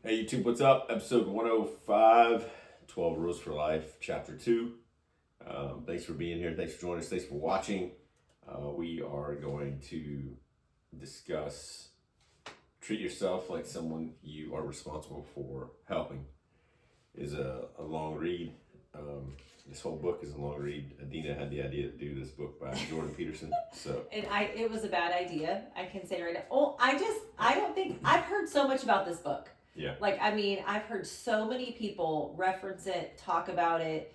Hey YouTube, what's up? Episode 105, 12 Rules for Life, Chapter 2. Thanks for being here. Thanks for joining us. Thanks for watching. We are going to discuss treat yourself like someone you are responsible for helping. Is a long read. This whole book is a long read. Adina had the idea to do this book by Jordan Peterson. And it was a bad idea. I can say right now. Oh, I don't think I've heard so much about this book. Yeah. I've heard so many people reference it, talk about it.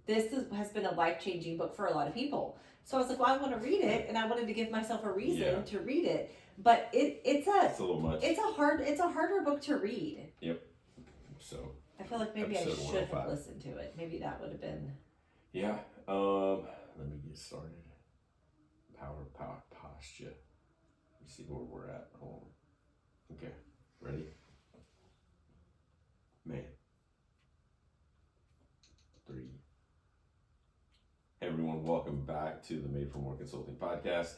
Has been a life-changing book for a lot of people. So I was like, well, I want to read it, and I wanted to give myself a reason to read it. But it's a little much. It's a harder book to read. Yep. So I feel like maybe I should have listened to it. Maybe that would have been. Yeah. Let me get started. Power posture. Let me see where we're at. Hold on. Okay. Ready? Man. 3. Hey everyone, welcome back to the Made for More Consulting podcast.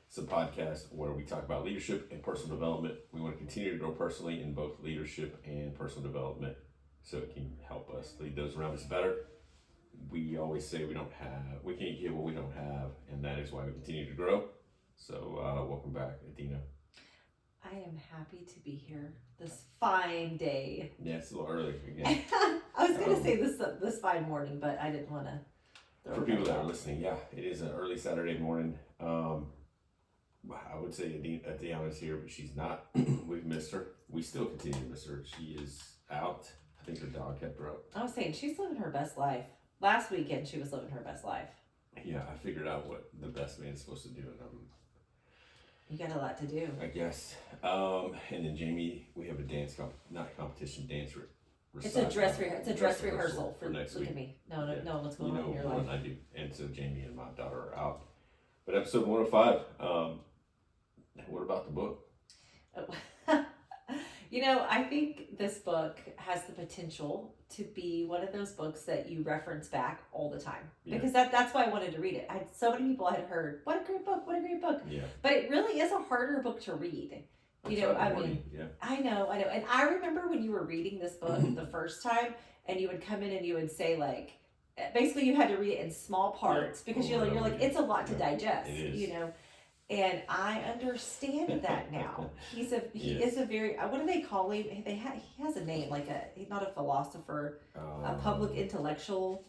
It's a podcast where we talk about leadership and personal development. We want to continue to grow personally in both leadership and personal development so it can help us lead those around us better. We always say we can't give what we don't have, and that is why we continue to grow. So welcome back, Adina. I am happy to be here this fine day. Yeah, it's a little early again. I was going to say this fine morning, but I didn't want to. For people that are listening, yeah, it is an early Saturday morning. I would say Adina's here, but she's not. We've missed her. We still continue to miss her. She is out. I think her dog kept her up. I was saying, she's living her best life. Last weekend, she was living her best life. Yeah, I figured out what the best man's supposed to do, and you got a lot to do. I guess. And then Jamie, we have a dance competition. It's a dress rehearsal for next week. Look at me. No, what's going on in your life? I do. And so Jamie and my daughter are out. But episode 105, what about the book? I think this book has the potential to be one of those books that you reference back all the time. Yeah. Because that's why I wanted to read it. So many people had heard, what a great book. Yeah. But it really is a harder book to read. Yeah. I know. And I remember when you were reading this book the first time, and you would come in and you would say, like, basically you had to read it in small parts because you're like, it's a lot to digest, And I understand that now. He is a very, what do they call him? He has a name, he's not a philosopher, a public intellectual.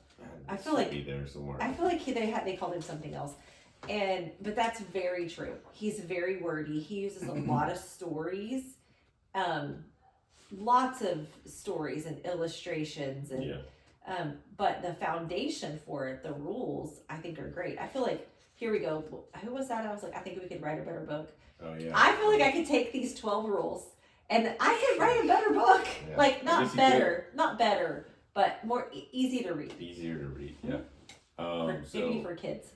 I feel like be there somewhere. I feel like they called him something else. But that's very true. He's very wordy. He uses a lot of stories, lots of stories and illustrations and but the foundation for it, the rules, I think are great. I feel like, here we go. Who was that? I was like, I think we could write a better book. Oh yeah. I feel like I could take these 12 rules and I could write a better book. Yeah. Not better, but more easy to read. Easier to read, yeah. Maybe for kids.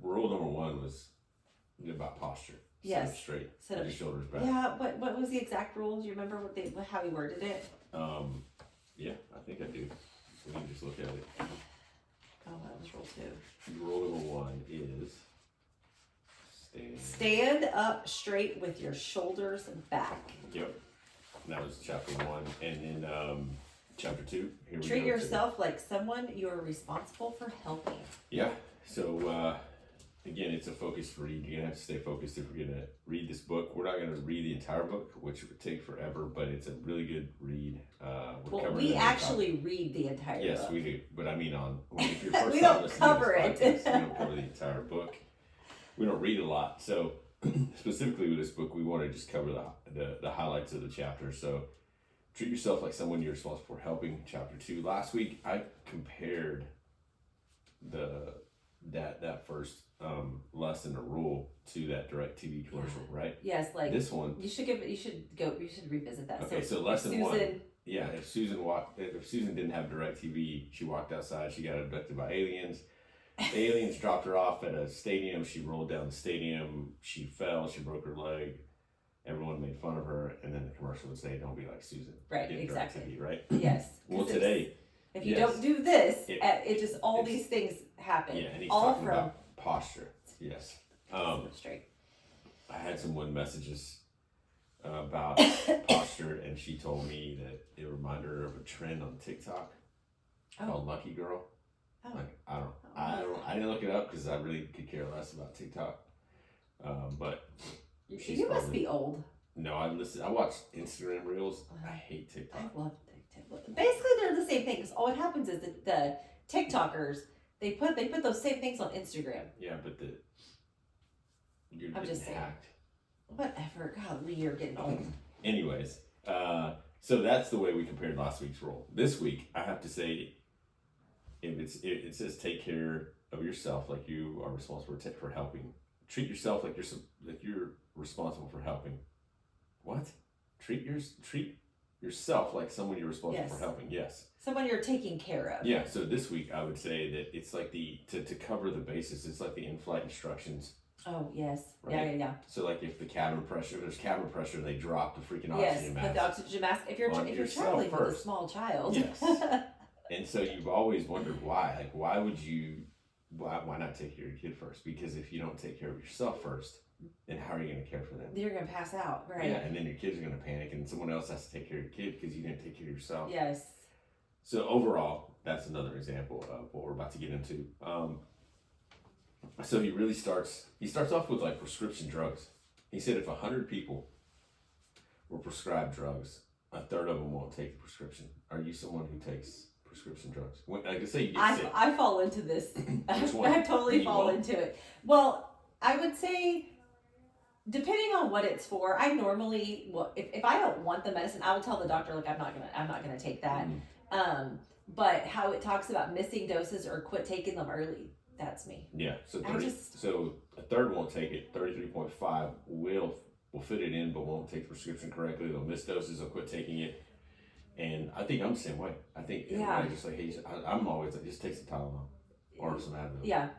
Rule number 1 was about posture. Yes. Sit up straight. Sit up your shoulders back. Yeah. What was the exact rule? Do you remember how he worded it? Yeah, I think I do. We can just look at it. Oh, that was rule 2. Rule number 1 is stand up straight with your shoulders back. Yep. That was chapter 1, and then chapter 2. Here we treat yourself like someone you are responsible for helping. Yeah. So again, it's a focused read. You're gonna have to stay focused if we're gonna read this book. We're not gonna read the entire book, which would take forever, but it's a really good read. We actually read the entire book. Yes, we do. But I mean, if you're first we time don't listening cover to it. this podcast, we don't cover the entire book. We don't read a lot. So specifically with this book, we want to just cover the highlights of the chapter. So treat yourself like someone you're responsible for helping. Chapter 2. Last week, I compared that first lesson or rule to that DirecTV commercial, right? Yes, like this one. You should revisit that. Okay, so lesson 1. Yeah, if Susan didn't have DirecTV, she walked outside, she got abducted by aliens. Aliens dropped her off at a stadium. She rolled down the stadium. She fell. She broke her leg. Everyone made fun of her, and then the commercial would say, "Don't be like Susan." Right, exactly. DirecTV, right? Yes. Well, today, if you don't do this, it just all these things happen. Yeah, and he's all talking about posture. Yes. Straight. I had some messages about posture, and she told me that it reminded her of a trend on TikTok called Lucky Girl. Oh. Like I didn't look it up because I really could care less about TikTok. But you must be old. No, I watch Instagram Reels. I hate TikTok. I love TikTok. Basically, they're the same things. All what happens is that the TikTokers they put those same things on Instagram. Yeah, but you're I'm just saying. hacked. Whatever. God, we are getting old. Anyways, so that's the way we compared last week's roll. This week, I have to say, it says take care of yourself like you are responsible for helping. Treat yourself like you're responsible for helping. What? Treat yourself like someone you're responsible for helping. Yes. Someone you're taking care of. Yeah. So this week I would say that it's like to cover the basis. It's like the in-flight instructions. Oh yes. Right? Yeah. So like if there's cabin pressure, they drop the freaking oxygen yes, mask. Put the oxygen mask. If you're traveling with a small child. Yes. And so you've always wondered why. Like why not take care of your kid first? Because if you don't take care of yourself first, then how are you going to care for them? You're going to pass out, right? Yeah, and then your kids are going to panic, and someone else has to take care of your kid because you didn't take care of yourself. Yes. So overall, that's another example of what we're about to get into. So he really starts off with like prescription drugs. He said if 100 people were prescribed drugs, a third of them won't take the prescription. Are you someone who takes prescription drugs? Like I say, you get sick. I fall into this. Which one? I totally fall into it. Well, I would say, depending on what it's for, I normally if I don't want the medicine, I would tell the doctor, look, I'm not gonna take that. But how it talks about missing doses or quit taking them early, that's me. Yeah. So so a third won't take it. 33.5 will fit it in, but won't take the prescription correctly. They'll miss doses. They'll quit taking it. And I think I'm the same way. I think everybody just like, hey, I'm always like, just take some Tylenol or some Advil. Yeah.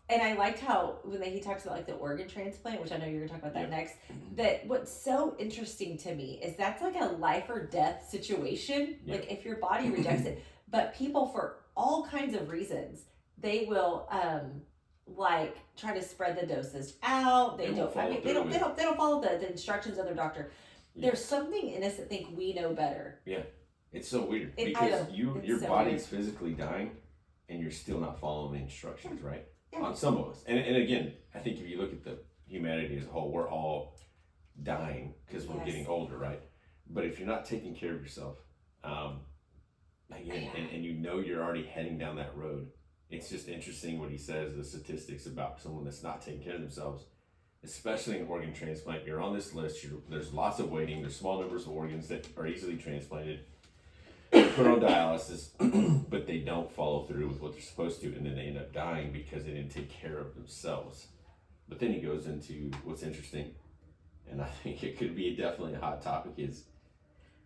And I liked how when he talks about like the organ transplant, which I know you're gonna talk about that next. That what's so interesting to me is that's like a life or death situation. Yeah. Like if your body rejects it, but people for all kinds of reasons they will like try to spread the doses out. They don't follow the instructions of their doctor. Yeah. There's something in us that think we know better. Yeah, it's so weird because your body's physically dying, and you're still not following the instructions, right? Yeah. On some of us, and again, I think if you look at the humanity as a whole, we're all dying because we're getting older, right? But if you're not taking care of yourself, again, and you know you're already heading down that road, it's just interesting what he says, the statistics about someone that's not taking care of themselves. Especially in organ transplant, you're on this list. There's lots of waiting. There's small numbers of organs that are easily transplanted, put on dialysis, but they don't follow through with what they're supposed to, and then they end up dying because they didn't take care of themselves. But then he goes into what's interesting, and I think it could be definitely a hot topic, is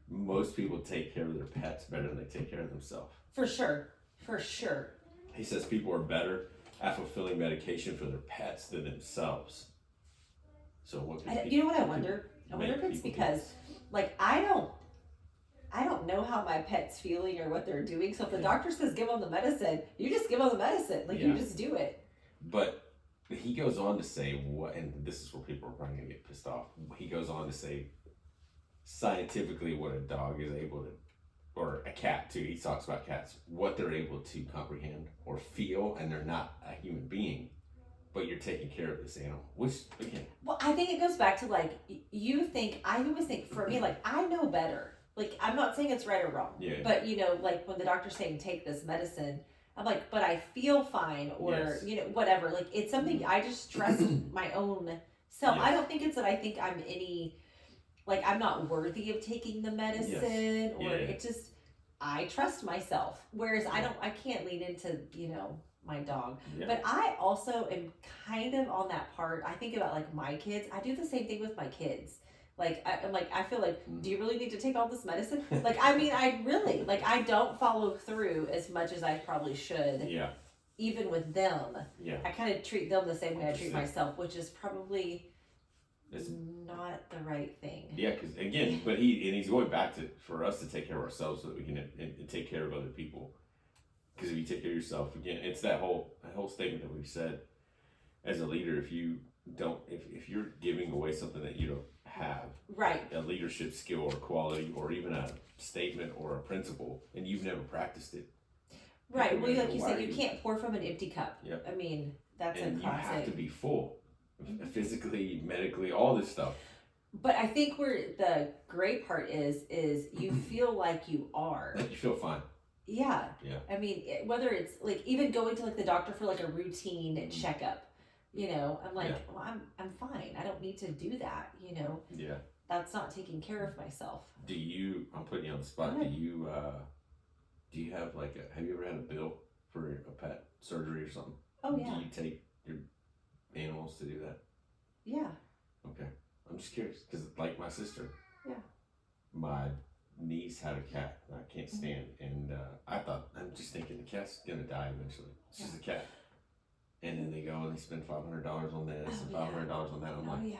most people take care of their pets better than they take care of themselves. For sure. He says people are better at fulfilling medication for their pets than themselves. So you know what I wonder? I wonder if it's because, like, I don't know how my pet's feeling or what they're doing. So if the doctor says give them the medicine, you just give them the medicine. Like you just do it. But he goes on to say and this is where people are probably gonna get pissed off. He goes on to say scientifically what a dog is able to, or a cat too. He talks about cats, what they're able to comprehend or feel, and they're not a human being. But you're taking care of this animal, which again. Well, I think it goes back to like I always think for me, like I know better. Like I'm not saying it's right or wrong. Yeah. But like when the doctor's saying take this medicine, I'm like, but I feel fine, or whatever. Like it's something I just trust my own self. Yes. I don't think it's that I think I'm I'm not worthy of taking the medicine, or it just I trust myself. Whereas I can't lean into my dog. Yeah. But I also am kind of on that part. I think about like my kids. I do the same thing with my kids. Like I feel like, do you really need to take all this medicine? Like I mean, I really I don't follow through as much as I probably should. Yeah. Even with them. Yeah. I kind of treat them the same way I treat myself, which is probably not the right thing. Yeah, because again, but he's going back to for us to take care of ourselves so that we can take care of other people. Because if you take care of yourself, again, it's that whole statement that we've said as a leader. If you're giving away something that you don't have Right. a leadership skill or quality or even a statement or a principle and you've never practiced it. Right. People Well, are gonna like you go, said, "Why you are can't pour from an empty cup. Yep. I mean, that's And a you have to classic. be full, physically, medically, all this stuff. But I think where the great part is you feel like you are. Like you feel fine. Yeah. Yeah. I mean, whether it's like even going to like the doctor for like a routine checkup, you know, I'm like, well, I'm fine. I don't need to do that, you know. Yeah. That's not taking care of myself. Do you? I'm putting you on the spot. Do you? Do you have like have you ever had a bill for a pet surgery or something? Oh yeah. Do you take your animals to do that? Yeah. Okay. I'm just curious because, like my sister, yeah, my niece had a cat that I can't stand, and I'm just thinking the cat's gonna die eventually. She's a cat, and then they go and they spend $500 on this and $500 on that. I'm like,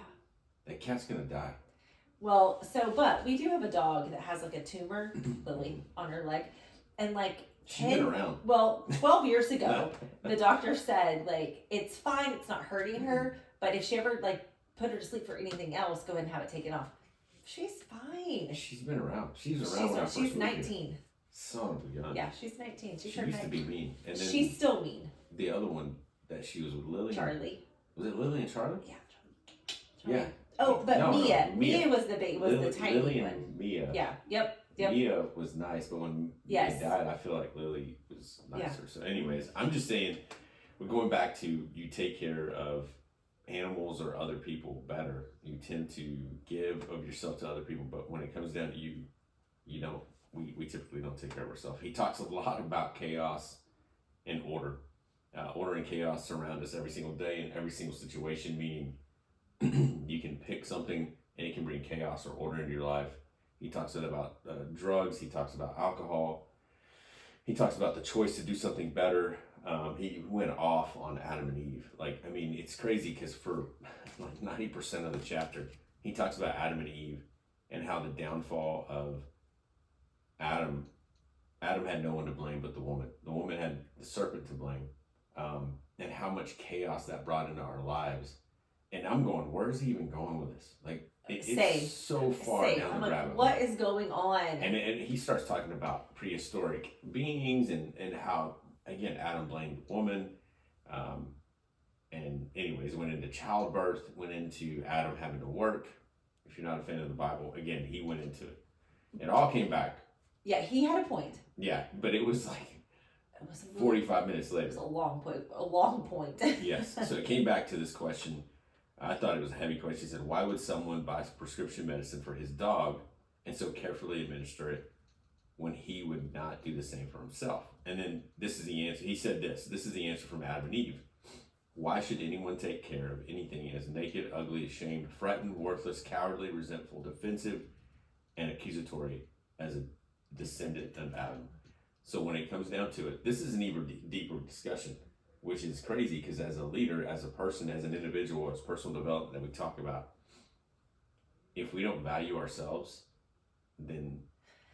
that cat's gonna die. Well, but we do have a dog that has like a tumor, Lily, on her leg, and like she's been around. Well, 12 years ago, the doctor said like it's fine, it's not hurting her, but if she ever like put her to sleep for anything else, go ahead and have it taken off. She's fine. She's been around. She's around. She's 19. Son of a gun. Yeah, she's 19. She used to be mean. And then she's still mean. The other one that she was with Lily. Charlie. Was it Lily and Charlie? Yeah, Charlie. Yeah. Oh, but Mia. No, Mia was the big, was Lily, the tiny Lily one. and Mia. Yeah. Yep. Mia was nice, but when Mia died, I feel like Lily was nicer. So, anyways, I'm just saying, we're going back to you take care of animals or other people better. You tend to give of yourself to other people, but when it comes down to you, you don't. We typically don't take care of ourselves. He talks a lot about chaos and order. Order and chaos surround us every single day in every single situation, meaning you can pick something and it can bring chaos or order into your life. He talks about drugs. He talks about alcohol. He talks about the choice to do something better. He went off on Adam and Eve. Like, I mean, it's crazy because for like 90% of the chapter, he talks about Adam and Eve and how the downfall of Adam had no one to blame but the woman. The woman had the serpent to blame, and how much chaos that brought into our lives. And I'm going, where is he even going with this? Like, it's so far down the rabbit hole. What is going on? And he starts talking about prehistoric beings and how, again, Adam blamed the woman. And anyways, went into childbirth, went into Adam having to work. If you're not a fan of the Bible, again, he went into it. It all came back. Yeah, he had a point. Yeah, but it was like 45 minutes later. It was a long point. A long point. Yes. So it came back to this question. I thought it was a heavy question. He said, why would someone buy prescription medicine for his dog and so carefully administer it when he would not do the same for himself? And then this is the answer. He said this is the answer from Adam and Eve. Why should anyone take care of anything as naked, ugly, ashamed, frightened, worthless, cowardly, resentful, defensive, and accusatory as a descendant of Adam? So when it comes down to it, this is an even deeper discussion, which is crazy because as a leader, as a person, as an individual, as personal development that we talk about, if we don't value ourselves, then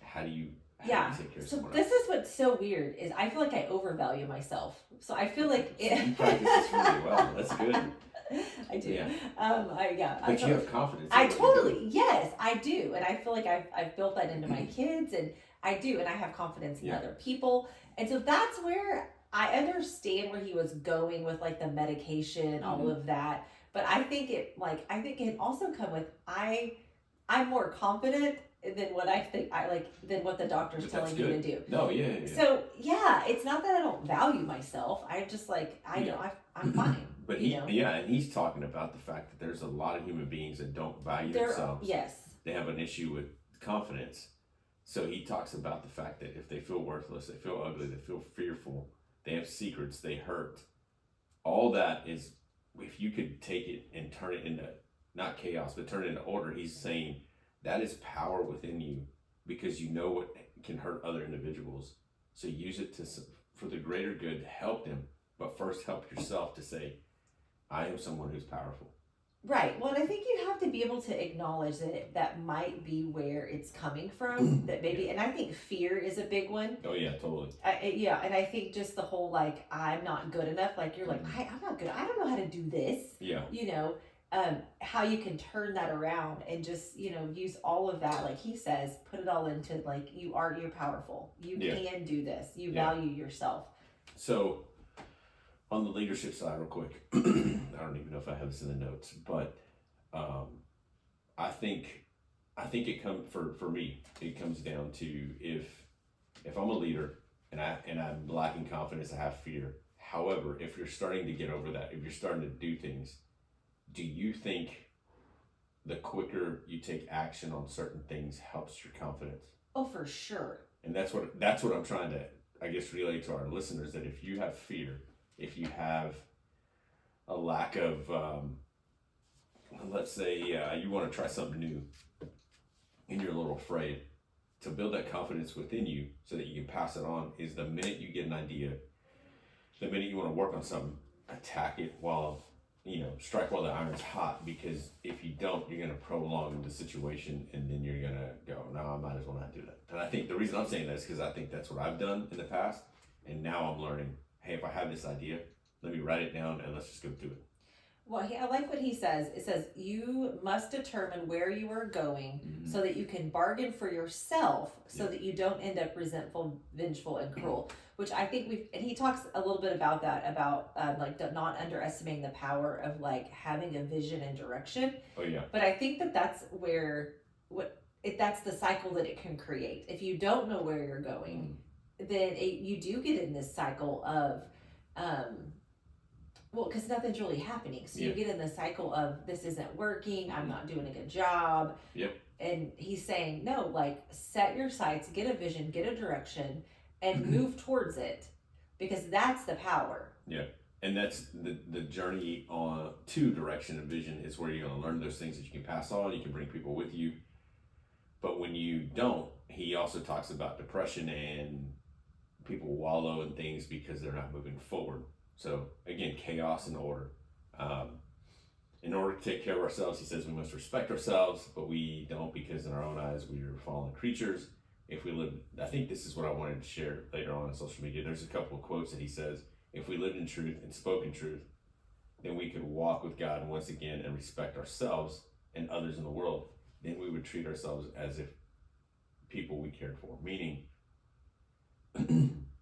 how do you take care of someone else? This is what's so weird is I feel like I overvalue myself. So I feel like you practice this really well. That's good. I do. Yeah. But you have confidence. Yes, I do. And I feel like I've built that into my kids, and I do, and I have confidence in other people. And so that's where I understand where he was going with like the medication and all of that. But I think it can also come with I'm more confident than what I think than what the doctor's telling me to do. No, yeah. So it's not that I don't value myself. I'm just like I'm fine. But and he's talking about the fact that there's a lot of human beings that don't value themselves. Yes. They have an issue with confidence. So he talks about the fact that if they feel worthless, they feel ugly, they feel fearful, they have secrets, they hurt. All that is, if you could take it and turn it into, not chaos, but turn it into order, he's saying that is power within you because you know what can hurt other individuals. So use it for the greater good to help them, but first help yourself to say, I am someone who's powerful. Right. Well, and I think you have to be able to acknowledge that might be where it's coming from. That maybe, and I think fear is a big one. Oh yeah, totally. And I think just the whole like I'm not good enough. Like you're like I'm not good. I don't know how to do this. Yeah. You know, how you can turn that around and just, use all of that, like he says, put it all into like, you're powerful. You can do this. You value yourself. So on the leadership side, real quick, I don't even know if I have this in the notes, but I think it comes for me. It comes down to if I'm a leader and I'm lacking confidence, I have fear. However, if you're starting to get over that, if you're starting to do things, do you think the quicker you take action on certain things helps your confidence? Oh, for sure. And that's what I'm trying to, I guess, relay to our listeners, that if you have fear, if you have a lack of, let's say you want to try something new and you're a little afraid, to build that confidence within you so that you can pass it on is the minute you get an idea, the minute you want to work on something, attack it while, strike while the iron's hot, because if you don't, you're going to prolong the situation and then you're going to go, no, I might as well not do that. And I think the reason I'm saying that is because I think that's what I've done in the past. And now I'm learning, hey, if I have this idea, let me write it down and let's just go do it. Well, I like what he says. It says, you must determine where you are going so that you can bargain for yourself so that you don't end up resentful, vengeful, and cruel. Which I think and he talks a little bit about that, about not underestimating the power of like having a vision and direction. Oh, yeah. But I think that's where, that's the cycle that it can create. If you don't know where you're going, then you do get in this cycle of, because nothing's really happening. So you get in the cycle of, this isn't working, I'm not doing a good job. Yep. And he's saying, no, like, set your sights, get a vision, get a direction, and move towards it, because that's the power. Yeah. And that's the journey on to direction and vision is where you're going to learn those things that you can pass on, you can bring people with you. But when you don't, he also talks about depression and people wallow in things because they're not moving forward. So again, chaos and order. In order to take care of ourselves, he says we must respect ourselves, but we don't, because in our own eyes we are fallen creatures. If we live, I think this is what I wanted to share later on social media. There's a couple of quotes that he says, if we lived in truth and spoke in truth, then we could walk with God once again and respect ourselves and others in the world. Then we would treat ourselves as if people we cared for, meaning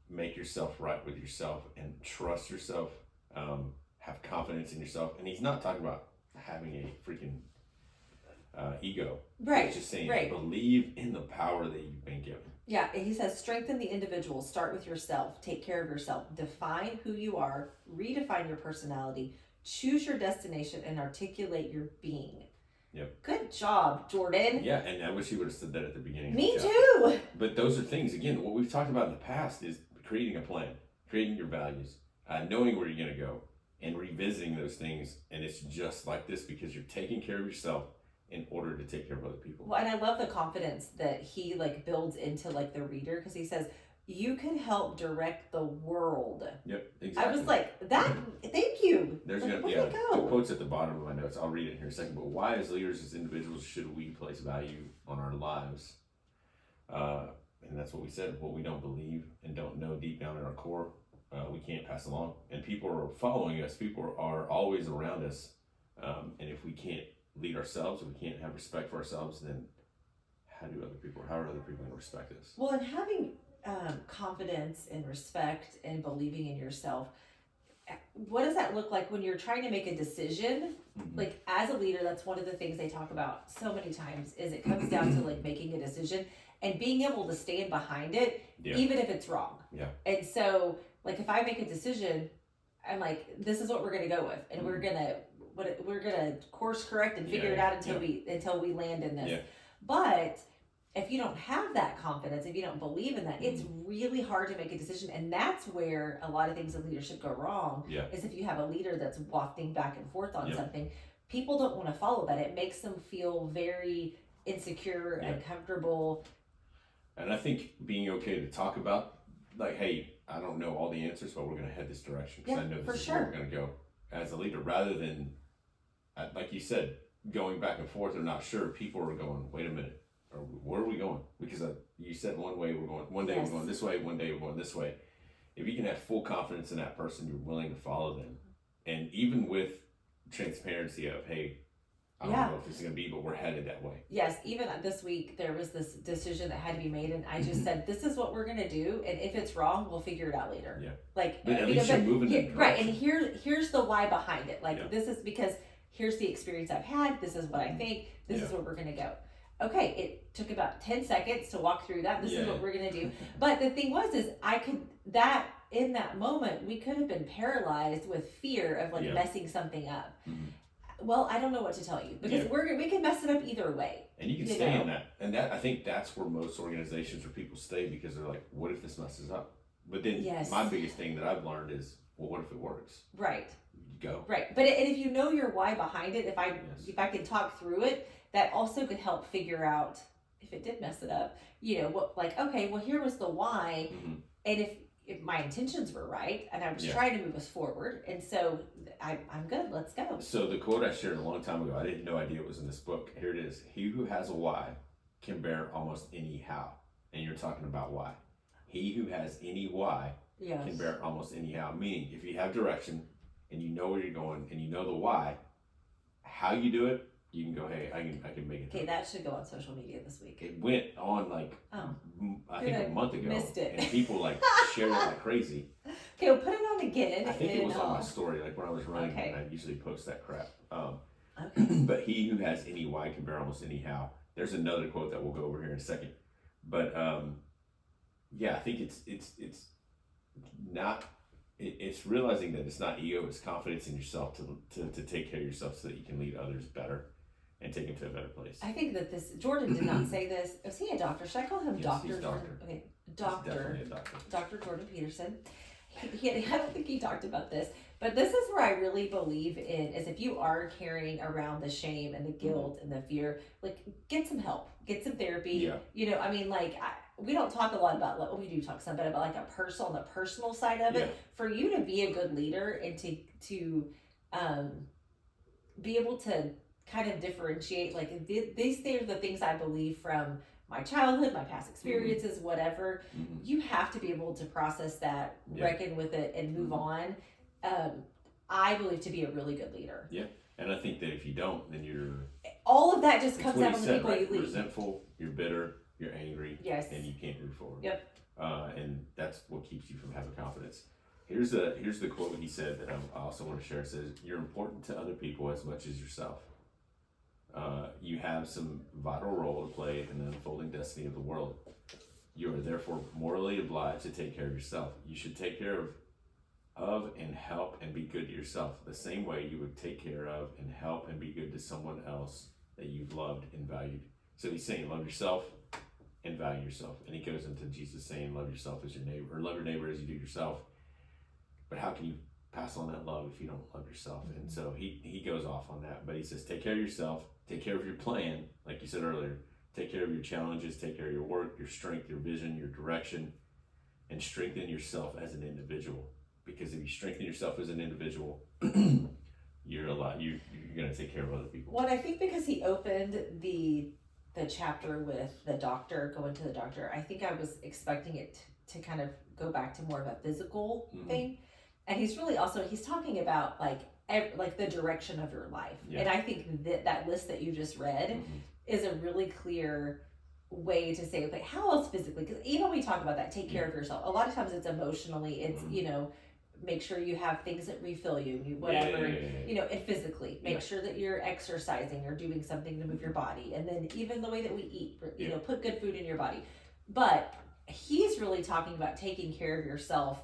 make yourself right with yourself and trust yourself, have confidence in yourself. And he's not talking about having a freaking ego. Right. He's just saying believe in the power that you've been given. Yeah, and he says strengthen the individual, start with yourself, take care of yourself, define who you are, redefine your personality, choose your destination, and articulate your being. Yep. Good job, Jordan. Yeah, and I wish he would have said that at the beginning. Me too. But those are things, again, what we've talked about in the past is creating a plan, creating your values, knowing where you're going to go, and revisiting those things. And it's just like this because you're taking care of yourself in order to take care of other people. Well, and I love the confidence that he builds into the reader, because he says, you can help direct the world. Yep, exactly. I was like, that, thank you. There's the quotes at the bottom of my notes. I'll read it here in a second. But why, as leaders, as individuals, should we place value on our lives? And that's what we said. What we don't believe and don't know deep down in our core, we can't pass along. And people are following us. People are always around us. And if we can't lead ourselves, if we can't have respect for ourselves, then how are other people going to respect us? Well, and having confidence and respect and believing in yourself, what does that look like when you're trying to make a decision? As a leader, that's one of the things they talk about so many times, is it comes down to making a decision and being able to stand behind it, even if it's wrong. Yeah. And so if I make a decision, I'm this is what we're going to go with, and we're gonna course correct and figure it out until we land in this. Yeah. But if you don't have that confidence, if you don't believe in that, it's really hard to make a decision. And that's where a lot of things in leadership go wrong. Yeah. Is if you have a leader that's wafting back and forth on something, people don't want to follow that. It makes them feel very insecure and comfortable. And I think being okay to talk about, hey, I don't know all the answers, but we're going to head this direction because I know this is where we're going to go as a leader, rather than, like you said, going back and forth or not sure. People are going, wait a minute, or where are we going? Because you said one way we're going, one day we're going this way, one day we're going this way. If you can have full confidence in that person, you're willing to follow them. And even with transparency of, hey, I don't know if it's going to be, but we're headed that way. Yes, even this week there was this decision that had to be made, and I just said, "This is what we're going to do, and if it's wrong, we'll figure it out later." Yeah. Like, but at least you're moving in the right, and here's the why behind it. Like, yeah. this is because here's the experience I've had. This is what I think. This is where we're going to go. Okay, it took about 10 seconds to walk through that. This is what we're going to do. But the thing was, is in that moment, we could have been paralyzed with fear of like messing something up. Well, I don't know what to tell you because we can mess it up either way. And you can stay in that. And I think that's where most organizations or people stay because they're like, what if this messes up? But then my biggest thing that I've learned is, well, what if it works? Right. You go. Right. But and if you know your why behind it, if I can talk through it, that also could help figure out if it did mess it up, what, like, okay, well, here was the why. And if my intentions were right and I was trying to move us forward, and so I'm good, let's go. So the quote I shared a long time ago, I didn't know idea it was in this book. Here it is. He who has a why can bear almost any how. And you're talking about why. He who has any why can bear almost any how. Meaning, if you have direction and you know where you're going and you know the why, how you do it, you can go, hey, I can make it. Okay, that should go on social media this week. It went on I think a month ago. Missed it. And people shared it like crazy. Okay, we'll put it on again. I think it was on my story, like when I was running, and I usually post that crap. But he who has any why can bear almost any how. There's another quote that we'll go over here in a second. But I think it's not. It's realizing that it's not ego, it's confidence in yourself to take care of yourself so that you can lead others better and take them to a better place. I think that Jordan did not say this. Is he a doctor? Should I call him doctor? He's doctor. Okay, Definitely a doctor. Dr. Jordan Peterson. I don't think he talked about this, but this is where I really believe in is if you are carrying around the shame and the guilt and the fear, like get some help, get some therapy. Yeah. I mean, we don't talk a lot about, we do talk some, but about like on the personal side of it. For you to be a good leader and to be able to kind of differentiate, like these things are the things I believe from my childhood, my past experiences, whatever. You have to be able to process that, reckon with it, and move on. I believe to be a really good leader. Yeah, and I think that if you don't, then you're all of that just comes out of the people you lead. Resentful, you're bitter, you're angry, and you can't move forward. Yep. And that's what keeps you from having confidence. Here's the quote he said that I also want to share. It says, "You're important to other people as much as yourself. You have some vital role to play in the unfolding destiny of the world. You are therefore morally obliged to take care of yourself. You should take care of and help and be good to yourself the same way you would take care of and help and be good to someone else that you've loved and valued." So he's saying, love yourself and value yourself. And he goes into Jesus saying, love yourself as your neighbor, or love your neighbor as you do yourself. But how can you pass on that love if you don't love yourself? And so he goes off on that, but he says, take care of yourself, take care of your plan, like you said earlier, take care of your challenges, take care of your work, your strength, your vision, your direction, and strengthen yourself as an individual. Because if you strengthen yourself as an individual, you're going to take care of other people. Well, I think because he opened the chapter with the doctor, going to the doctor, I think I was expecting it to kind of go back to more of a physical thing. And he's talking about like the direction of your life. And I think that list that you just read is a really clear way to say, okay, how else physically? Because even when we talk about that, take care of yourself. A lot of times it's emotionally, it's, make sure you have things that refill you, whatever, and physically make sure that you're exercising or doing something to move your body. And then even the way that we eat, put good food in your body. But he's really talking about taking care of yourself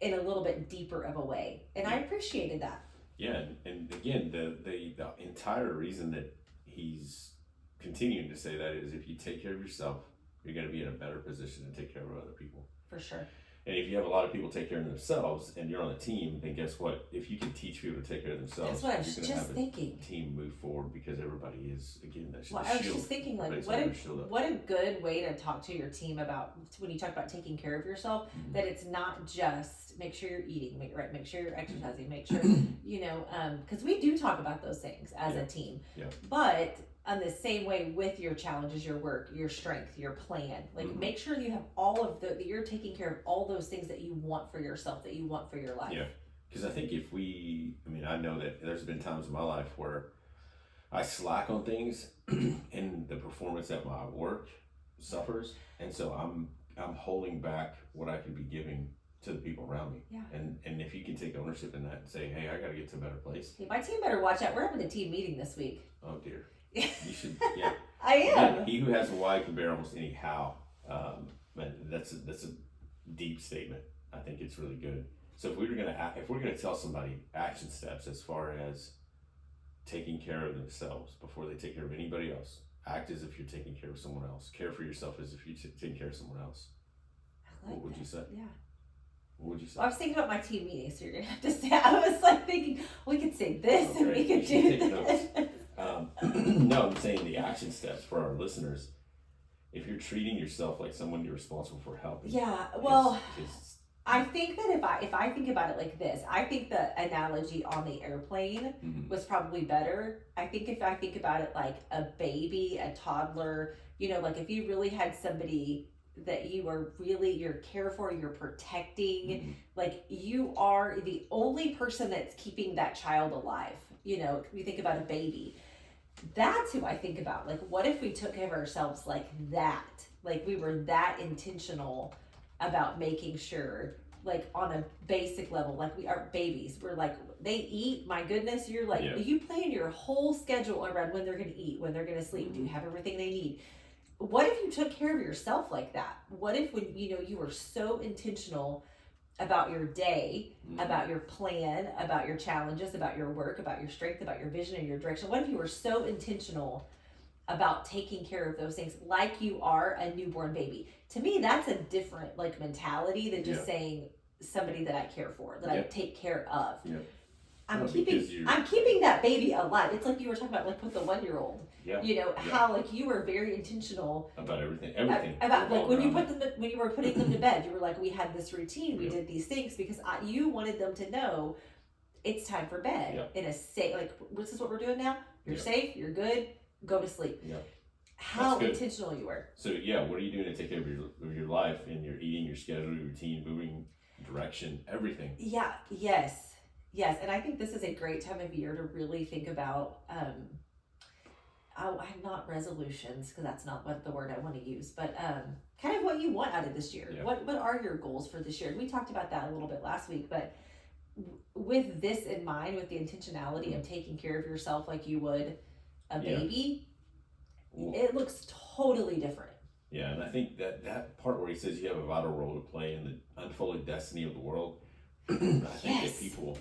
in a little bit deeper of a way. And I appreciated that. Yeah. And again, the entire reason that he's continuing to say that is if you take care of yourself, you're going to be in a better position to take care of other people. For sure. And if you have a lot of people take care of themselves and you're on a team, then guess what? If you can teach people to take care of themselves, that's what I was you're going to have thinking. A team move forward because everybody is, again, that's I was just thinking, like, what a good way to talk to your team about when you talk about taking care of yourself, that it's not just make sure you're eating, make sure you're exercising, make sure, because we do talk about those things as a team. Yeah. But on the same way with your challenges, your work, your strength, your plan, make sure you have all of that you're taking care of all those things that you want for yourself, that you want for your life. Yeah, because I think I know that there's been times in my life where I slack on things and the performance at my work suffers, and so I'm holding back what I can be giving to the people around me. Yeah. And if you can take ownership in that and say, hey, I got to get to a better place. Hey, my team better watch out. We're having a team meeting this week. Oh dear. You should. Yeah. I am. Again, he who has a why can bear almost any how. Man, that's a deep statement. I think it's really good. So if we're gonna tell somebody action steps as far as taking care of themselves before they take care of anybody else, act as if you're taking care of someone else. Care for yourself as if you're taking care of someone else. I like What would that. you say? Yeah. What would you say? Well, I was thinking about my team meeting, so you're gonna have to say. I was like thinking we could say this and we could do this. No, I'm saying the action steps for our listeners. If you're treating yourself like someone you're responsible for helping, Yeah. Well, is I think that if I think about it like this, I think the analogy on the airplane mhm. was probably better. I think if I think about it like a baby, a toddler, like if you really had somebody that you're care for, you're protecting, Mhm. like you are the only person that's keeping that child alive. You think about a baby. That's who I think about. Like, what if we took care of ourselves like that? Like we were that intentional about making sure, like on a basic level, like we are babies. We're like, they eat, my goodness, you're like, Yeah. you plan your whole schedule around when they're gonna eat, when they're gonna sleep, do you have everything they need? What if you took care of yourself like that? What if when you were so intentional about your day, Mhm. about your plan, about your challenges, about your work, about your strength, about your vision and your direction? What if you were so intentional about taking care of those things like you are a newborn baby? To me, that's a different like mentality than just Yeah. saying somebody that I care for, that I Yeah. take care of. Yeah. I'm Well, keeping because you're- I'm keeping that baby alive. It's like you were talking about like with the 1-year-old. Yeah. How like you were very intentional About everything. about like when you around when you were putting them to bed, you were like, we had this routine, we Yeah. did these things because you wanted them to know it's time for bed Yeah. in a safe, like this is what we're doing now. You're Yeah. safe, you're good, go to sleep. Yeah. How That's good. intentional you were. So yeah, what are you doing to take care of your life and your eating, your schedule, your routine, moving, direction, everything? Yeah. Yes, and I think this is a great time of year to really think about. Not resolutions because that's not what the word I want to use, but kind of what you want out of this year. Yeah. What are your goals for this year? We talked about that a little bit last week, but with this in mind, with the intentionality of taking care of yourself like you would a Yeah. baby, Well, it looks totally different. yeah, and I think that part where he says you have a vital role to play in the unfolded destiny of the world. I think Yes. that people,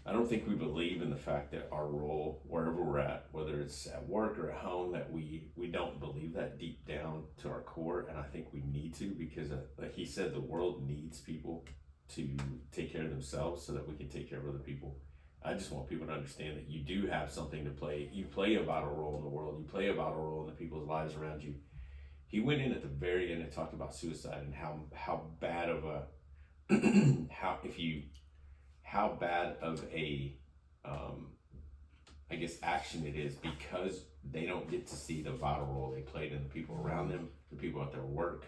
I don't think we believe in the fact that our role, wherever we're at, whether it's at work or at home, that we don't believe that deep down to our core. And I think we need to, because like he said, the world needs people to take care of themselves so that we can take care of other people. I just want people to understand that you do have something to play. You play a vital role in the world. You play a vital role in the people's lives around you. He went in at the very end and talked about suicide and how bad of a how bad of a I guess action it is, because they don't get to see the vital role they played in the people around them, the people at their work,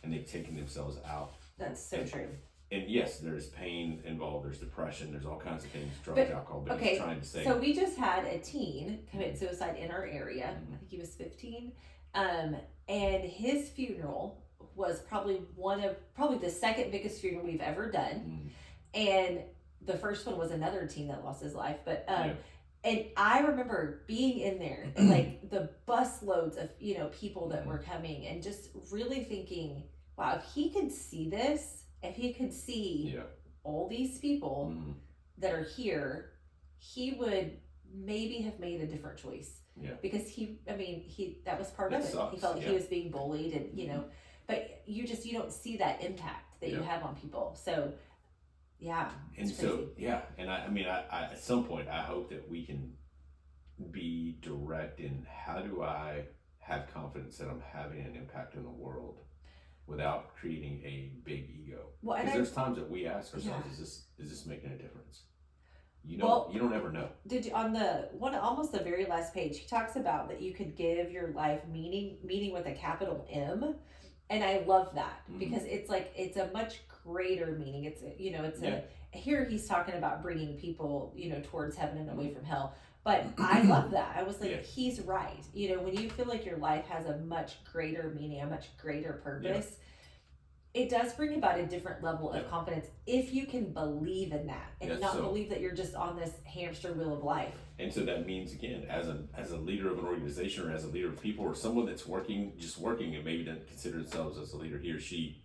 and they've taken themselves out. That's so true. And yes, there's pain involved, there's depression, there's all kinds of things, drugs, But, alcohol, but okay, he's trying to say, So we just had a teen commit suicide in our area. Mhm. I think he was 15. And his funeral was probably the second biggest funeral we've ever done. mm, And the first one was another teen that lost his life. But Yeah. and I remember being in there and like the bus loads of people that Mhm. were coming, and just really thinking, wow, if he could see this, if he could see yeah, all these people mm, that are here, he would maybe have made a different choice. Yeah. Because that was part of It it. sucks, He felt like yeah. he was being bullied, and Mhm. but you don't see that impact that you Yeah. have on people. So yeah. and it's so crazy. yeah, and I at some point I hope that we can be direct in how do I have confidence that I'm having an impact in the world without creating a big ego. Well, and Because there's times that we ask ourselves, Yeah. is this making a difference? You Well, don't ever know. did you, on the one almost the very last page, he talks about that you could give your life meaning with a capital M, and I love that Mhm. because it's like it's a much greater meaning. It's Yeah. here he's talking about bringing people towards heaven and away from hell. But I love that. I was like, Yeah. he's right. You know, when you feel like your life has a much greater meaning, a much greater purpose, it does bring about a different level of confidence if you can believe in that and not believe that you're just on this hamster wheel of life. And so that means, again, as a leader of an organization or as a leader of people or someone that's working and maybe doesn't consider themselves as a leader, he or she,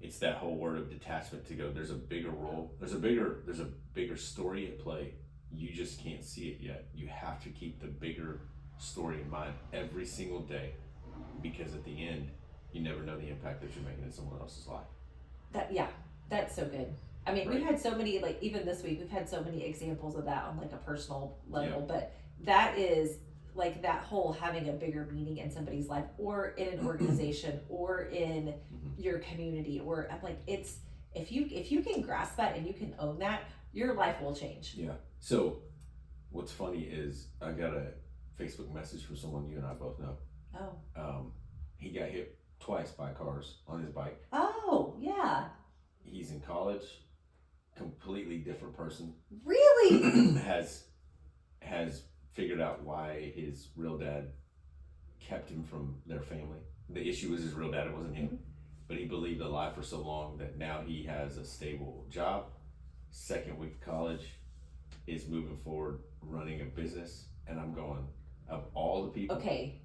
it's that whole word of detachment to go, there's a bigger role, there's a bigger story at play. You just can't see it yet. You have to keep the bigger story in mind every single day, because at the end, you never know the impact that you're making in someone else's life. That's so good. I mean, we've had so many, like even this week, we've had so many examples of that on like a personal level, but that is like that whole having a bigger meaning in somebody's life or in an organization or in your community, or I'm like, it's, if you can grasp that and you can own that, your life will change. Yeah. So what's funny is I got a Facebook message from someone you and I both know. Oh. He got hit twice by cars on his bike. Oh, yeah. He's in college, completely different person. Really? has figured out why his real dad kept him from their family. The issue was his real dad, it wasn't him. But he believed a lie for so long that now he has a stable job, second week of college, is moving forward, running a business, and I'm going, of all the people. Okay.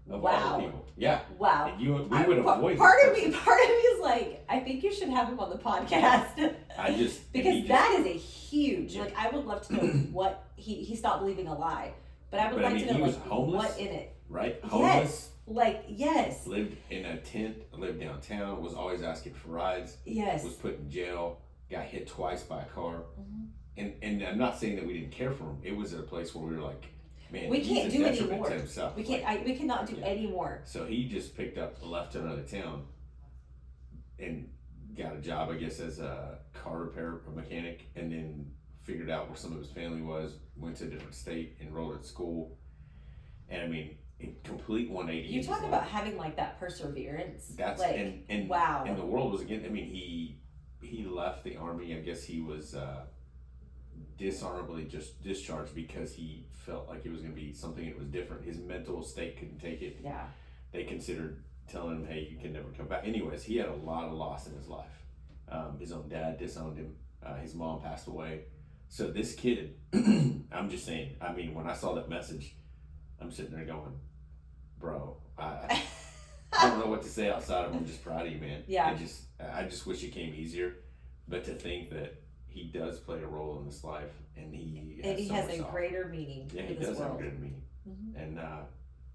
Of wow. all the people. Yeah. Wow. And we would avoid part of me is like, I think you should have him on the podcast. Because that is a huge, like, I would love to know what he stopped believing a lie, but I would like to know like homeless, what in it. Right? Homeless. Yes. Like, yes. Lived in a tent, lived downtown, was always asking for rides. Yes. Was put in jail, got hit twice by a car. And I'm not saying that we didn't care for him. It was at a place where we were like, man, we can't do anymore. We cannot do any more. So he just picked up, left to another town, and got a job, I guess, as a car repair mechanic, and then figured out where some of his family was, went to a different state, enrolled at school, and I mean, in complete 180. You talk about having like that perseverance. That's like, and wow. And the world was again. I mean, he left the army. I guess he was dishonorably just discharged because he felt like it was going to be something that was different. His mental state couldn't take it. Yeah. They considered telling him, "Hey, you can never come back." Anyways, he had a lot of loss in his life. His own dad disowned him. His mom passed away. So this kid, I'm just saying. I mean, when I saw that message, I'm sitting there going, "Bro, I don't know what to say outside of I'm just proud of you, man." Yeah. I just wish it came easier, but to think that he does play a role in this life, and he has a greater meaning. Yeah, he does have a greater meaning, and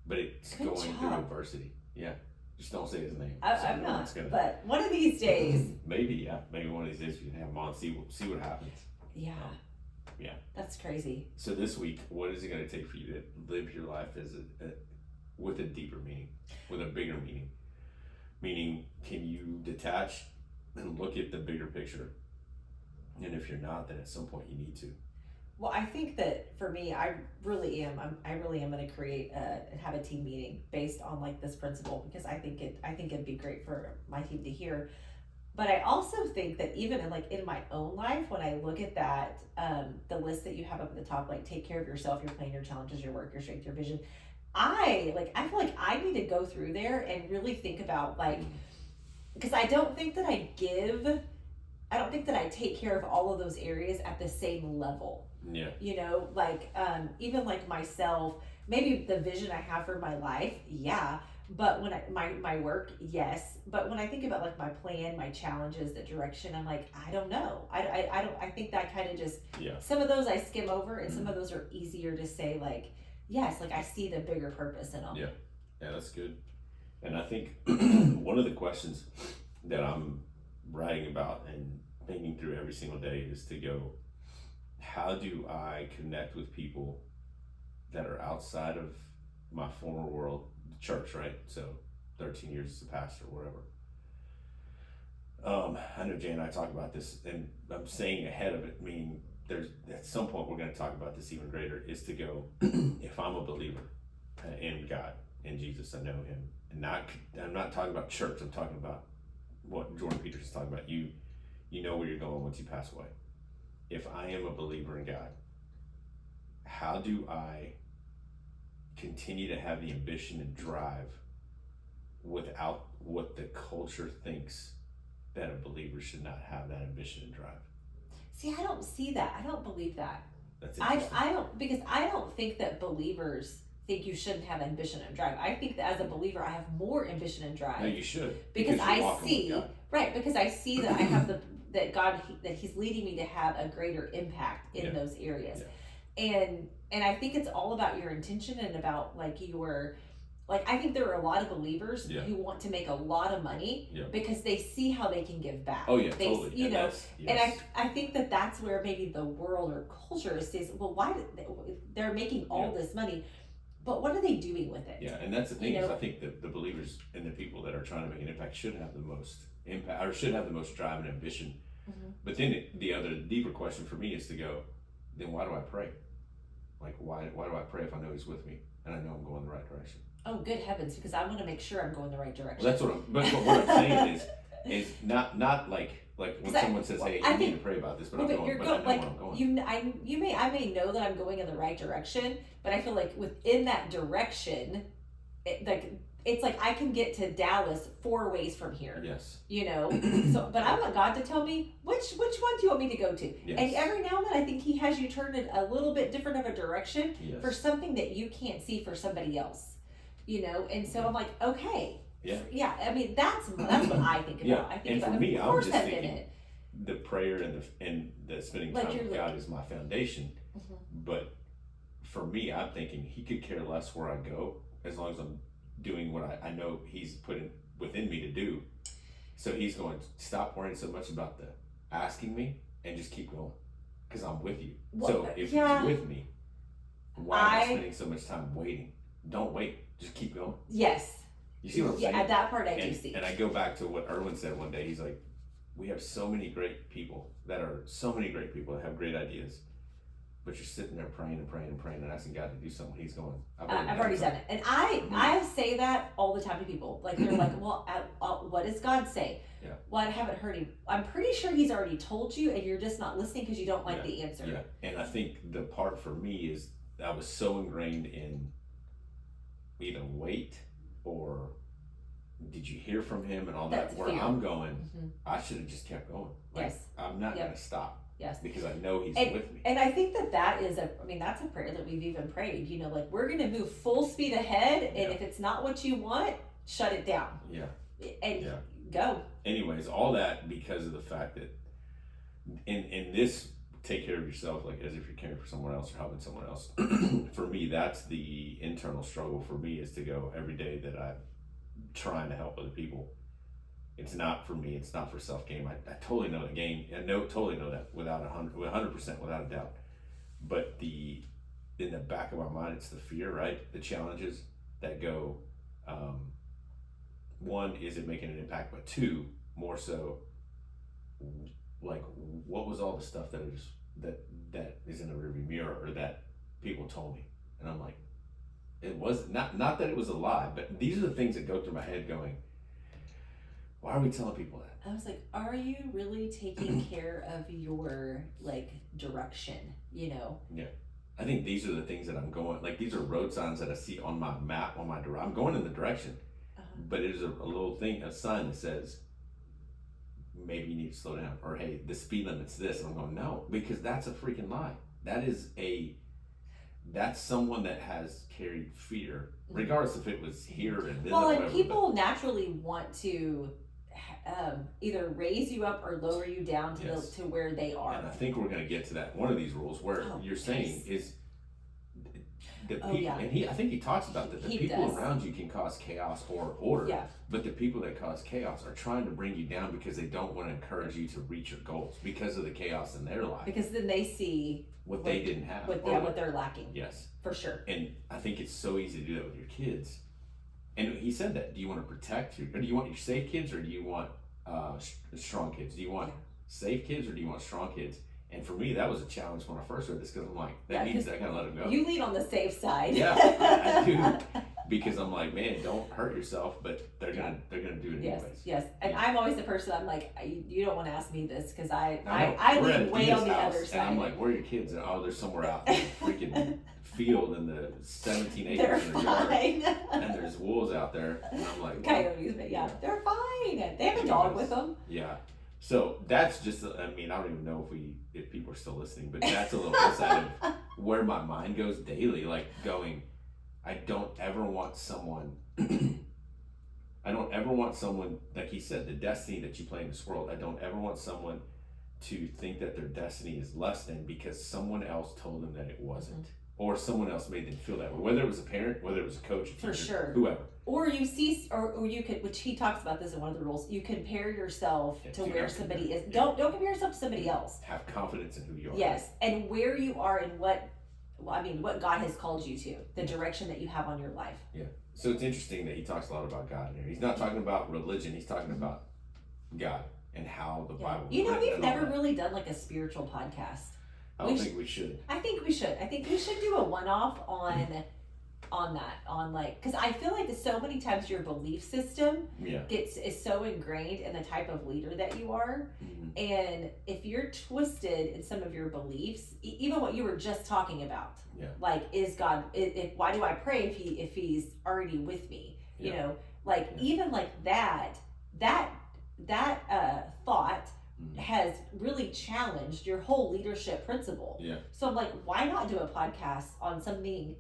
but it's Good going job. through adversity. Yeah, just don't say his name. I'm not, but one of these days. Maybe one of these days we can have him on. See what happens. Yeah. Yeah. That's crazy. So this week, what is it going to take for you to live your life as with a deeper meaning, with a bigger meaning? Meaning, can you detach and look at the bigger picture? And if you're not, then at some point you need to. Well, I think that for me, I really am going to create and have a team meeting based on like this principle, because I think it'd be great for my team to hear. But I also think that even in my own life, when I look at that, the list that you have up at the top, like take care of yourself, your plan, your challenges, your work, your strength, your vision. I feel like I need to go through there and really think about because I don't think that I take care of all of those areas at the same level. Yeah. You know, even like myself, maybe the vision I have for my life, yeah. But when my work, yes. But when I think about like my plan, my challenges, the direction, I'm like, I don't know. I think that kind of just, some of those I skim over, and some of those are easier to say like, yes, like I see the bigger purpose in them. Yeah. Yeah, that's good. And I think one of the questions that I'm writing about and thinking through every single day is to go, how do I connect with people that are outside of my former world, the church, right? So 13 years as a pastor, whatever. I know Jay and I talk about this, and I'm saying ahead of it, meaning there's at some point we're going to talk about this even greater, is to go, if I'm a believer in God, in Jesus, I know him, and I'm not talking about church, I'm talking about what Jordan Peterson's talking about. You know where you're going once you pass away. If I am a believer in God, how do I continue to have the ambition and drive without what the culture thinks that a believer should not have that ambition and drive? See, I don't see that. I don't believe that. That's interesting. I don't, because I don't think that believers think you shouldn't have ambition and drive. I think that as a believer, I have more ambition and drive. No, you should. Because you're I walking with see, God. right, because I see that I have that God, that He's leading me to have a greater impact in those areas. Yeah. And I think it's all about your intention and about like your, like, I think there are a lot of believers who want to make a lot of money because they see how they can give back. Oh yeah, they, totally. You and know, yes. and I think that that's where maybe the world or culture says, well, why did they're making all this money, but what are they doing with it? Yeah, and that's the thing, you know? is I think the believers and the people that are trying to make an impact should have the most impact, or should have the most drive and ambition. Mm-hmm. But then the other deeper question for me is to go, then why do I pray? Like, why do I pray if I know He's with me and I know I'm going the right direction? Oh, good heavens! Because I want to make sure I'm going the right direction. Well, that's what what I'm saying is not like when someone says, "Hey, I need to pray about this," but I know where I'm going. I may know that I'm going in the right direction, but I feel like within that direction, it's like I can get to Dallas 4 ways from here. Yes. You know, so but I want God to tell me which one do you want me to go to? Yes. And every now and then I think He has you turn in a little bit different of a direction Yes. for something that you can't see for somebody else. You know, and so I'm like, okay. Yeah. I mean, that's what I think about. Yeah. I think and about, for me, of I'm course just that's in thinking it. the prayer and the spending Like time with God is my foundation. Mm-hmm. But for me, I'm thinking He could care less where I go as long as I'm doing what I know He's put within me to do. So He's going to stop worrying so much about the asking me and just keep going because I'm with you. Well, so if He's with me, why am I spending so much time waiting? Don't wait. Just keep going. Yes. You see what I'm saying? Yeah, that part I do see. And I go back to what Erwin said one day. He's like, we have so many great people that have great ideas, but you're sitting there praying and asking God to do something. He's going, I've already done it. And I say that all the time to people. Like, they're like, well, what does God say? Yeah. Well, I haven't heard Him. I'm pretty sure He's already told you, and you're just not listening because you don't like the answer. Yeah. And I think the part for me is I was so ingrained in either wait or did you hear from Him and all that, where I'm going, I should have just kept going. Like, yes. I'm not going to stop. Yes. Because I know He's with me. And I think that is that's a prayer that we've even prayed, you know, like we're going to move full speed ahead. And if it's not what you want, shut it down. Yeah. And go. Anyways, all that because of the fact that in this, take care of yourself like as if you're caring for someone else or helping someone else. For me, that's the internal struggle for me, is to go every day that I'm trying to help other people. It's not for me. It's not for self-gain. I totally know the game. I totally know that without 100%, without a doubt. But in the back of my mind, it's the fear, right? The challenges that go, one, is it making an impact? But two, more so, like, what was all the stuff that is in the rearview mirror, or that people told me? And I'm like, it was not that it was a lie, but these are the things that go through my head going, why are we telling people that? I was like, are you really taking care of your direction, you know? Yeah. I think these are the things that I'm going, like, these are road signs that I see on my map, I'm going in the direction, but it is a little thing, a sign that says, maybe you need to slow down, or hey, the speed limit's this. And I'm going, no, because that's a freaking lie. That's someone that has carried fear, regardless if it was here and then. Well, and people naturally want to either raise you up or lower you down to where they are. And I think we're going to get to that. One of these rules where you're saying is the people, and I think he talks about that. The people around you can cause chaos or order, but the people that cause chaos are trying to bring you down because they don't want to encourage you to reach your goals because of the chaos in their life. Because then they see what they didn't have, what they're lacking. Yes, for sure. And I think it's so easy to do that with your kids. And he said that. Do you want to protect or do you want your safe kids, or do you want strong kids? Do you want safe kids, or do you want strong kids? And for me, that was a challenge when I first read this, because I'm like, that means I gotta let them go. You lead on the safe side. Yeah, I do. because I'm like, man, don't hurt yourself, but they're gonna do it Yes, anyways. yes. And I'm always the person, I'm like, you don't want to ask me this because I We're live at way Dina's on the house, other side. and I'm like, where are your kids? And they're somewhere out in the freaking field in the 17 They're acres in the yard. fine. And there's wolves out there, and I'm like, Coyotes, but yeah, they're fine. They have a dog with them. Yeah. So that's just, I mean, I don't even know if people are still listening, but that's a little inside of where my mind goes daily, like going, I don't ever want someone, like he said, the destiny that you play in this world, I don't ever want someone to think that their destiny is less than because someone else told them that it wasn't. Or someone else made them feel that way. Whether it was a parent, whether it was a coach, a teacher, For sure. whoever. Or you see, or you could, which he talks about this in one of the rules, you compare yourself to where somebody is. Don't compare yourself to somebody else. Have confidence in who you are. Yes, and where you are and what God has called you to, the direction that you have on your life. Yeah. So it's interesting that he talks a lot about God in here. He's not talking about religion. He's talking about God and how the Bible. You know, we've never really done like a spiritual podcast. I don't think we should. I think we should. I think we should do a one-off on that, on like, because I feel like so many times your belief system is so ingrained in the type of leader that you are, and if you're twisted in some of your beliefs, even what you were just talking about, like, is God? Why do I pray if He's already with me? You know, like even like that thought has really challenged your whole leadership principle. Yeah. So I'm like, why not do a podcast on something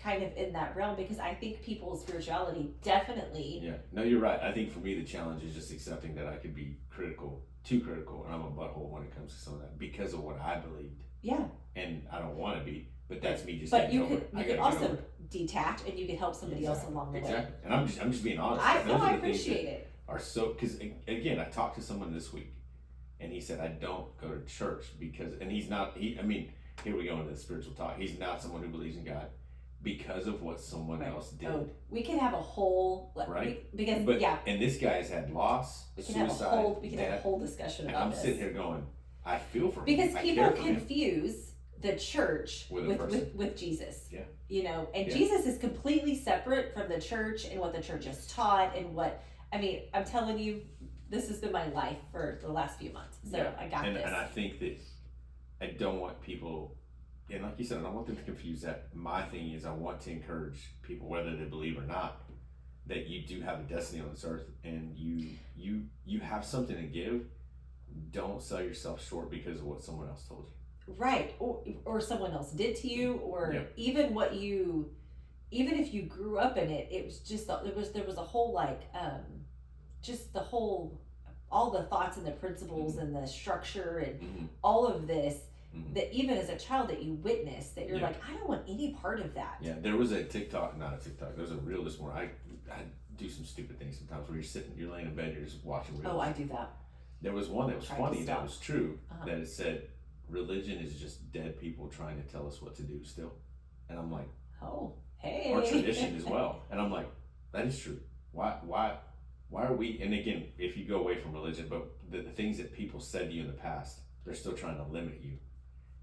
kind of in that realm? Because I think people's spirituality definitely. Yeah. No, you're right. I think for me the challenge is just accepting that I could be too critical, and I'm a butthole when it comes to some of that because of what I believed. Yeah. And I don't want to be, but that's me just. But you could also detach, and you could help somebody else along the way. Exactly. And I'm just being honest. I appreciate it. Are so, because again, I talked to someone this week, and he said I don't go to church because, and he's not. I mean, here we go into the spiritual talk. He's not someone who believes in God because of what someone else did. Oh, we could have a whole And this guy's had loss, suicide. We can have a whole discussion about this. And I'm sitting here going, I feel for him because people confuse the church with Jesus. Yeah. You know, and Jesus is completely separate from the church and what the church has taught and what. I mean, I'm telling you, this has been my life for the last few months. So I got this. And I think that I don't want people, and like you said, I don't want them to confuse that. My thing is I want to encourage people, whether they believe or not, that you do have a destiny on this earth and you have something to give. Don't sell yourself short because of what someone else told you. Right. Or someone else did to you, or even if you grew up in it, it was just, there was a whole just the whole, all the thoughts and the principles and the structure and all of this, that even as a child that you witnessed, that you're like, I don't want any part of that. Yeah, there was a TikTok, not a TikTok, there was a reel this morning. I do some stupid things sometimes where you're laying in bed, you're just watching reels. Oh, I do that. There was one that was funny, that was true, that it said, religion is just dead people trying to tell us what to do still. And I'm like, oh, hey. Or tradition as well. And I'm like, that is true. Why are we, and again, if you go away from religion, but the things that people said to you in the past, they're still trying to limit you.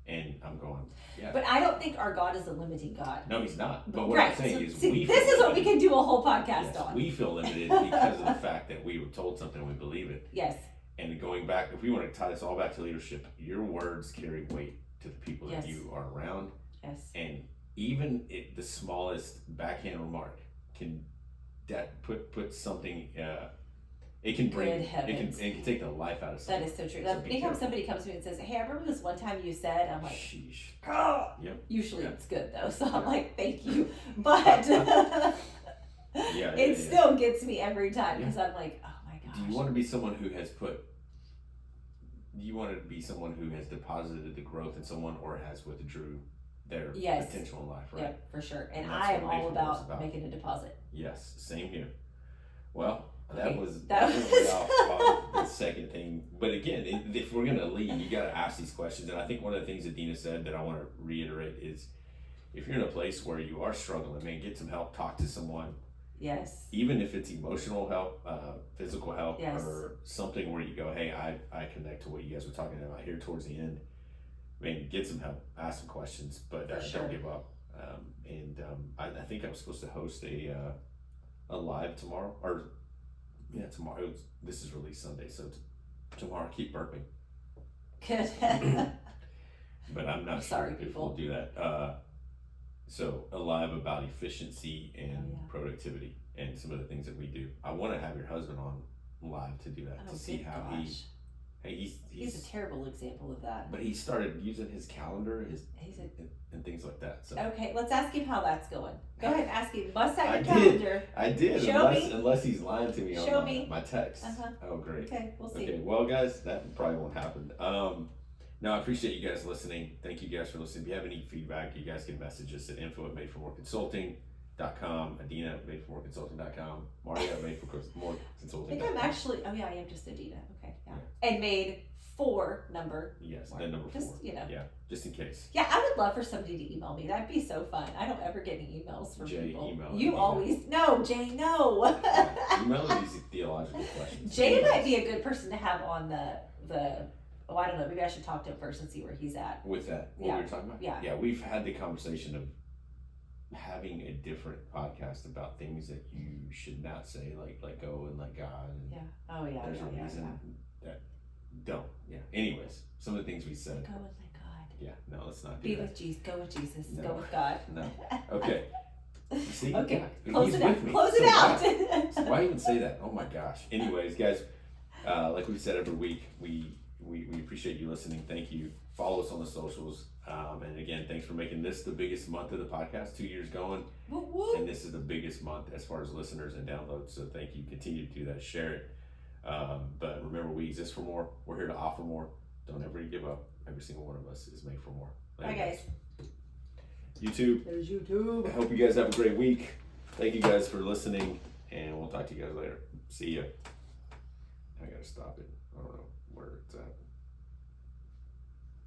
And I'm going, But I don't think our God is a limiting God. No, He's not. But what I'm saying is, this is what we can do a whole podcast on. We feel limited because of the fact that we were told something and we believe it. Yes. And going back, if we want to tie this all back to leadership, your words carry weight to the people that you are around. Yes. And even the smallest backhand remark can put something. It can bring. It can take the life out of something. That is so true. Anytime somebody comes to me and says, "Hey, I remember this one time you said," I'm like, "Sheesh." Oh. Yep. Usually it's good though, so I'm like, "Thank you," but it still gets me every time because I'm like, "Oh my gosh." Do you want to be someone who has deposited the growth in someone, or has withdrew their potential in life? Right. Yeah, for sure. And I am all about making a deposit. Yes, same here. Well. That was way off the second thing. But again, if we're going to lead, you got to ask these questions. And I think one of the things Adina said that I want to reiterate is, if you're in a place where you are struggling, man, get some help, talk to someone. Yes. Even if it's emotional help, physical help, or something where you go, hey, I connect to what you guys were talking about here towards the end. I mean, get some help, ask some questions, but don't give up. I think I was supposed to host a live tomorrow, or tomorrow. This is released Sunday, so tomorrow. Keep burping. Good. But I'm not sorry, sure if people. we'll do that. So a live about efficiency and productivity and some of the things that we do. I want to have your husband on live to do that, to see how he's a terrible example of that. But he started using his calendar, and things like that. So okay, let's ask him how that's going. Go ahead and ask him. Bust out your calendar. I did. Show me. Unless he's lying to me Show on my text. Uh-huh. Oh, great. Okay, we'll see. Okay, well, guys, that probably won't happen. No, I appreciate you guys listening. Thank you guys for listening. If you have any feedback, you guys can message us at info@madeformoreconsulting.com, Adina at madeformoreconsulting.com, Mario at madeformoreconsulting.com. I think I'm actually, I am just Adina. Okay, yeah. And made 4 number. Yes, one. then number 4. Just, Yeah, just in case. Yeah, I would love for somebody to email me. That'd be so fun. I don't ever get any emails from Jay, people. email You Adina. always, no, Jay, no. Email these theological questions. Jay might be a good person to have on the I don't know, maybe I should talk to him first and see where he's at. With that, what we were talking about? Yeah. Yeah, we've had the conversation of having a different podcast about things that you should not say, like let go and let God. And yeah. Oh, yeah. there's a reason that don't. Yeah. Anyways, some of the things we said. Go and let God. Yeah. No, let's not do Be that. with Jesus. Go with Jesus. No. Go with God. No. Okay. You see? Okay. Yeah. Close He's it with out. me. Close So it out. So why even say that? Oh my gosh. Anyways, guys, like we said every week, we appreciate you listening. Thank you. Follow us on the socials. And again, thanks for making this the biggest month of the podcast, 2 years going. Whoop, whoop. And this is the biggest month as far as listeners and downloads. So thank you. Continue to do that. Share it. But remember, we exist for more. We're here to offer more. Don't ever give up. Every single one of us is made for more. Bye, guys. YouTube. There's YouTube. I hope you guys have a great week. Thank you guys for listening. And we'll talk to you guys later. See ya. I gotta stop it. I don't know where it's at.